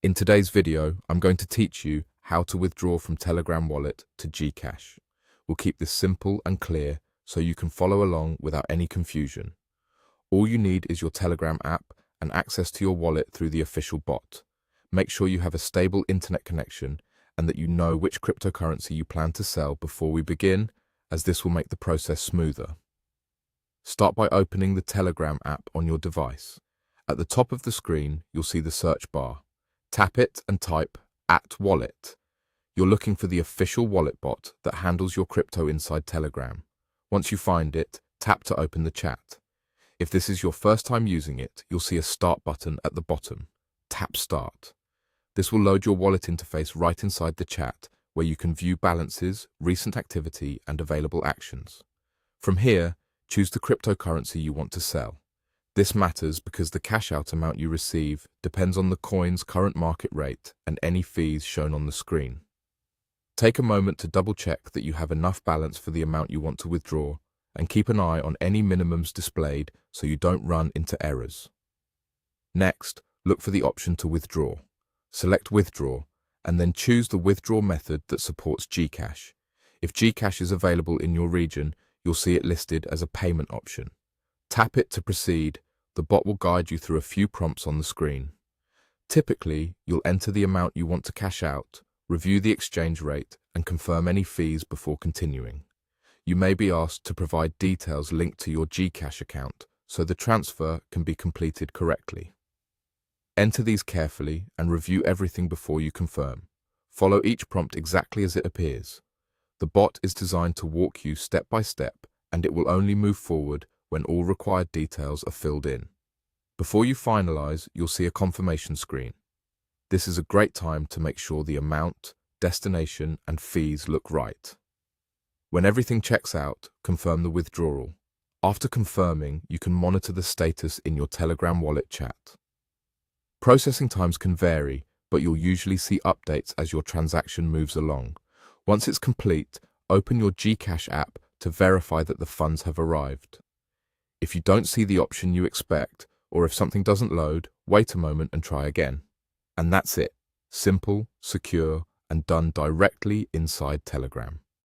In today's video, I'm going to teach you how to withdraw from Telegram wallet to GCash. We'll keep this simple and clear so you can follow along without any confusion. All you need is your Telegram app and access to your wallet through the official bot. Make sure you have a stable internet connection and that you know which cryptocurrency you plan to sell before we begin, as this will make the process smoother. Start by opening the Telegram app on your device. At the top of the screen, you'll see the search bar. Tap it and type @wallet. You're looking for the official wallet bot that handles your crypto inside Telegram. Once you find it, tap to open the chat. If this is your first time using it, you'll see a start button at the bottom. Tap start. This will load your wallet interface right inside the chat, where you can view balances, recent activity, and available actions. From here, choose the cryptocurrency you want to sell. This matters because the cash out amount you receive depends on the coin's current market rate and any fees shown on the screen. Take a moment to double check that you have enough balance for the amount you want to withdraw, and keep an eye on any minimums displayed so you don't run into errors. Next, look for the option to withdraw. Select Withdraw, and then choose the withdrawal method that supports GCash. If GCash is available in your region, you'll see it listed as a payment option. Tap it to proceed. The bot will guide you through a few prompts on the screen. Typically, you'll enter the amount you want to cash out, review the exchange rate, and confirm any fees before continuing. You may be asked to provide details linked to your GCash account so the transfer can be completed correctly. Enter these carefully and review everything before you confirm. Follow each prompt exactly as it appears. The bot is designed to walk you step by step, and it will only move forward when all required details are filled in. Before you finalize, you'll see a confirmation screen. This is a great time to make sure the amount, destination, and fees look right. When everything checks out, confirm the withdrawal. After confirming, you can monitor the status in your Telegram wallet chat. Processing times can vary, but you'll usually see updates as your transaction moves along. Once it's complete, open your GCash app to verify that the funds have arrived. If you don't see the option you expect, or if something doesn't load, wait a moment and try again. And that's it. Simple, secure, and done directly inside Telegram.